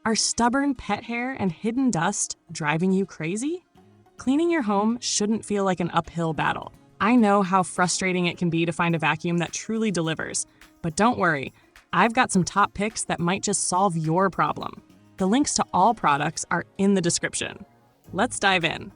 Are stubborn pet hair and hidden dust driving you crazy? Cleaning your home shouldn't feel like an uphill battle. I know how frustrating it can be to find a vacuum that truly delivers, but don't worry, I've got some top picks that might just solve your problem. The links to all products are in the description. Let's dive in.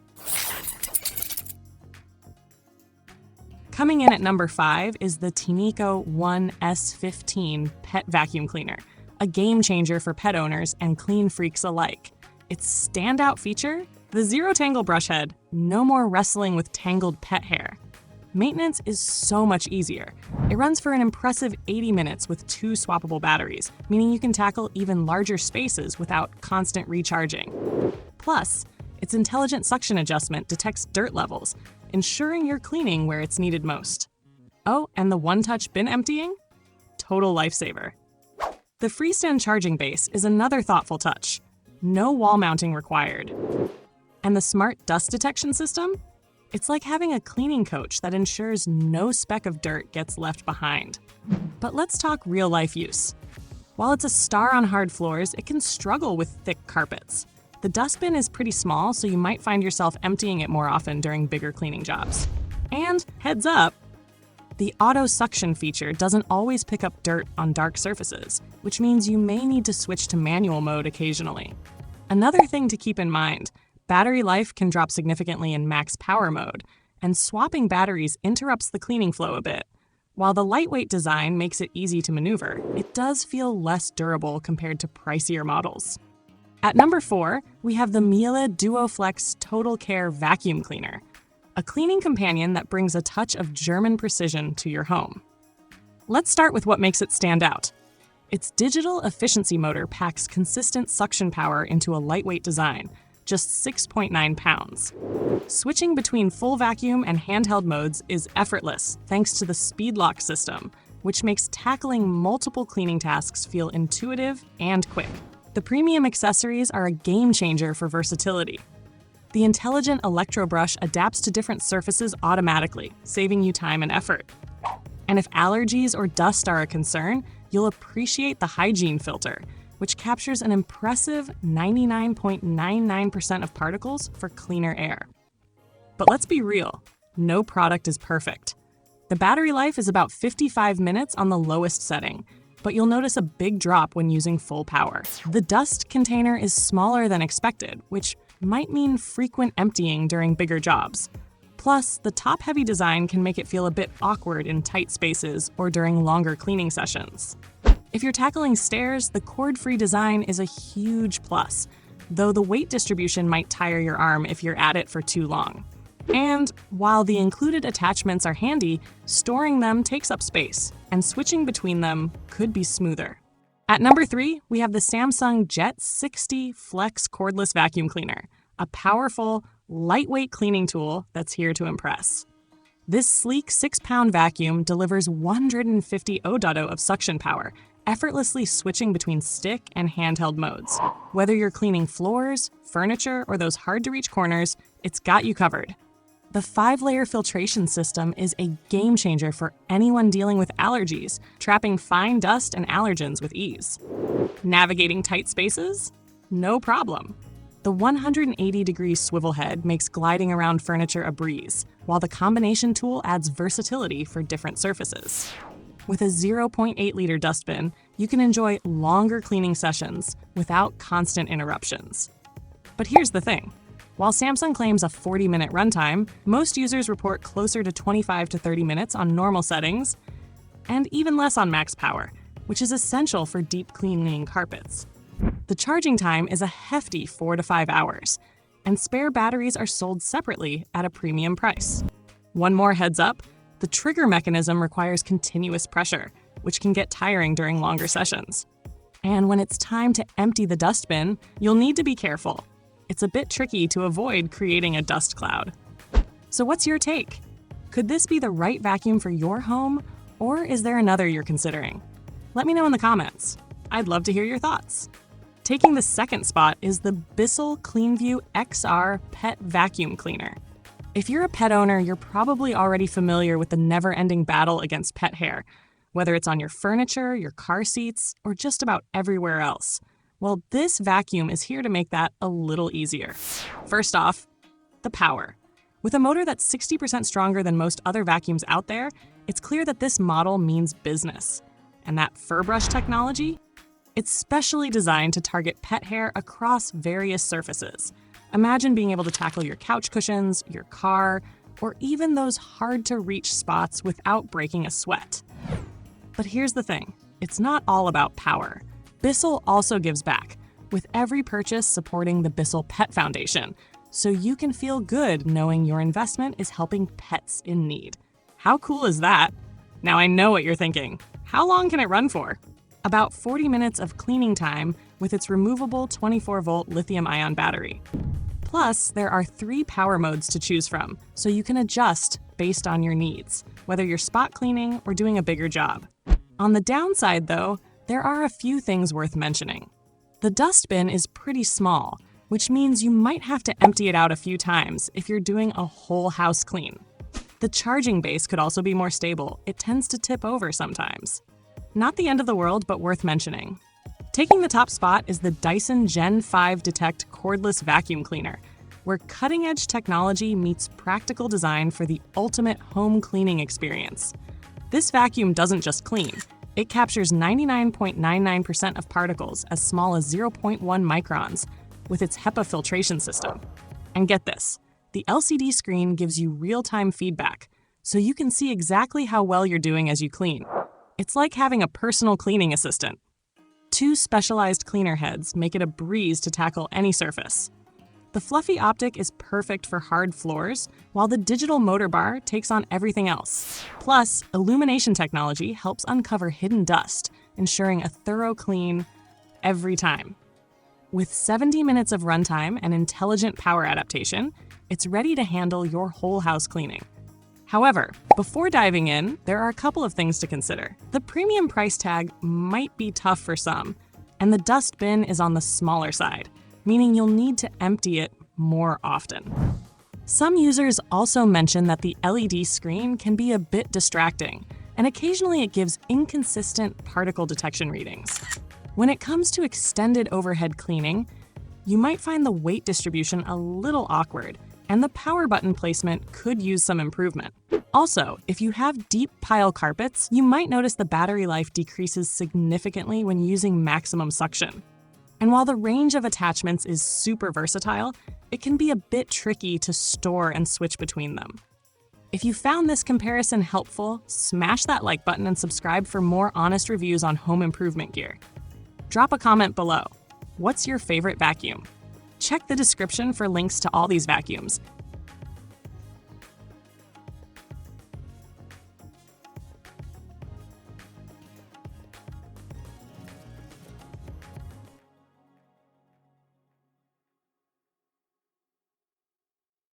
Coming in at number 5 is the Tineco 1S15 Pet Vacuum Cleaner, a game changer for pet owners and clean freaks alike. Its standout feature? The zero tangle brush head. No more wrestling with tangled pet hair. Maintenance is so much easier. It runs for an impressive 80 minutes with 2 swappable batteries, meaning you can tackle even larger spaces without constant recharging. Plus, its intelligent suction adjustment detects dirt levels, ensuring you're cleaning where it's needed most. Oh, and the one-touch bin emptying? Total lifesaver. The freestand charging base is another thoughtful touch. No wall mounting required. And the smart dust detection system? It's like having a cleaning coach that ensures no speck of dirt gets left behind. But let's talk real-life use. While it's a star on hard floors, it can struggle with thick carpets. The dustbin is pretty small, so you might find yourself emptying it more often during bigger cleaning jobs. And heads up, the auto suction feature doesn't always pick up dirt on dark surfaces, which means you may need to switch to manual mode occasionally. Another thing to keep in mind, battery life can drop significantly in max power mode, and swapping batteries interrupts the cleaning flow a bit. While the lightweight design makes it easy to maneuver, it does feel less durable compared to pricier models. At number 4, we have the Miele Duoflex Total Care Vacuum Cleaner, a cleaning companion that brings a touch of German precision to your home. Let's start with what makes it stand out. Its digital efficiency motor packs consistent suction power into a lightweight design, just 6.9 pounds. Switching between full vacuum and handheld modes is effortless thanks to the speed lock system, which makes tackling multiple cleaning tasks feel intuitive and quick. The premium accessories are a game changer for versatility. The intelligent electro brush adapts to different surfaces automatically, saving you time and effort. And if allergies or dust are a concern, you'll appreciate the hygiene filter, which captures an impressive 99.99% of particles for cleaner air. But let's be real, no product is perfect. The battery life is about 55 minutes on the lowest setting, but you'll notice a big drop when using full power. The dust container is smaller than expected, which might mean frequent emptying during bigger jobs. Plus, the top-heavy design can make it feel a bit awkward in tight spaces or during longer cleaning sessions. If you're tackling stairs, the cord-free design is a huge plus, though the weight distribution might tire your arm if you're at it for too long. And while the included attachments are handy, storing them takes up space, and switching between them could be smoother. At number 3, we have the Samsung Jet 60 Flex Cordless Vacuum Cleaner, a powerful, lightweight cleaning tool that's here to impress. This sleek 6-pound vacuum delivers 150 Odo of suction power, effortlessly switching between stick and handheld modes. Whether you're cleaning floors, furniture, or those hard-to-reach corners, it's got you covered. The 5-layer filtration system is a game changer for anyone dealing with allergies, trapping fine dust and allergens with ease. Navigating tight spaces? No problem. The 180-degree swivel head makes gliding around furniture a breeze, while the combination tool adds versatility for different surfaces. With a 0.8-liter dustbin, you can enjoy longer cleaning sessions without constant interruptions. But here's the thing. While Samsung claims a 40-minute runtime, most users report closer to 25 to 30 minutes on normal settings, and even less on max power, which is essential for deep cleaning carpets. The charging time is a hefty 4 to 5 hours, and spare batteries are sold separately at a premium price. One more heads up, the trigger mechanism requires continuous pressure, which can get tiring during longer sessions. And when it's time to empty the dustbin, you'll need to be careful. It's a bit tricky to avoid creating a dust cloud. So what's your take? Could this be the right vacuum for your home, or is there another you're considering? Let me know in the comments. I'd love to hear your thoughts. Taking the second spot is the Bissell Cleanview XR Pet Vacuum Cleaner. If you're a pet owner, you're probably already familiar with the never-ending battle against pet hair, whether it's on your furniture, your car seats, or just about everywhere else. Well, this vacuum is here to make that a little easier. First off, the power. With a motor that's 60% stronger than most other vacuums out there, it's clear that this model means business. And that fur brush technology? It's specially designed to target pet hair across various surfaces. Imagine being able to tackle your couch cushions, your car, or even those hard-to-reach spots without breaking a sweat. But here's the thing, it's not all about power. Bissell also gives back, with every purchase supporting the Bissell Pet Foundation, so you can feel good knowing your investment is helping pets in need. How cool is that? Now I know what you're thinking. How long can it run for? About 40 minutes of cleaning time with its removable 24-volt lithium-ion battery. Plus, there are 3 power modes to choose from, so you can adjust based on your needs, whether you're spot cleaning or doing a bigger job. On the downside, though, there are a few things worth mentioning. The dust bin is pretty small, which means you might have to empty it out a few times if you're doing a whole house clean. The charging base could also be more stable. It tends to tip over sometimes. Not the end of the world, but worth mentioning. Taking the top spot is the Dyson Gen 5 Detect Cordless Vacuum Cleaner, where cutting-edge technology meets practical design for the ultimate home cleaning experience. This vacuum doesn't just clean. It captures 99.99% of particles as small as 0.1 microns with its HEPA filtration system. And get this, the LCD screen gives you real-time feedback, so you can see exactly how well you're doing as you clean. It's like having a personal cleaning assistant. 2 specialized cleaner heads make it a breeze to tackle any surface. The fluffy optic is perfect for hard floors, while the digital motor bar takes on everything else. Plus, illumination technology helps uncover hidden dust, ensuring a thorough clean every time. With 70 minutes of runtime and intelligent power adaptation, it's ready to handle your whole house cleaning. However, before diving in, there are a couple of things to consider. The premium price tag might be tough for some, and the dust bin is on the smaller side, meaning you'll need to empty it more often. Some users also mention that the LED screen can be a bit distracting, and occasionally it gives inconsistent particle detection readings. When it comes to extended overhead cleaning, you might find the weight distribution a little awkward, and the power button placement could use some improvement. Also, if you have deep pile carpets, you might notice the battery life decreases significantly when using maximum suction. And while the range of attachments is super versatile, it can be a bit tricky to store and switch between them. If you found this comparison helpful, smash that like button and subscribe for more honest reviews on home improvement gear. Drop a comment below. What's your favorite vacuum? Check the description for links to all these vacuums.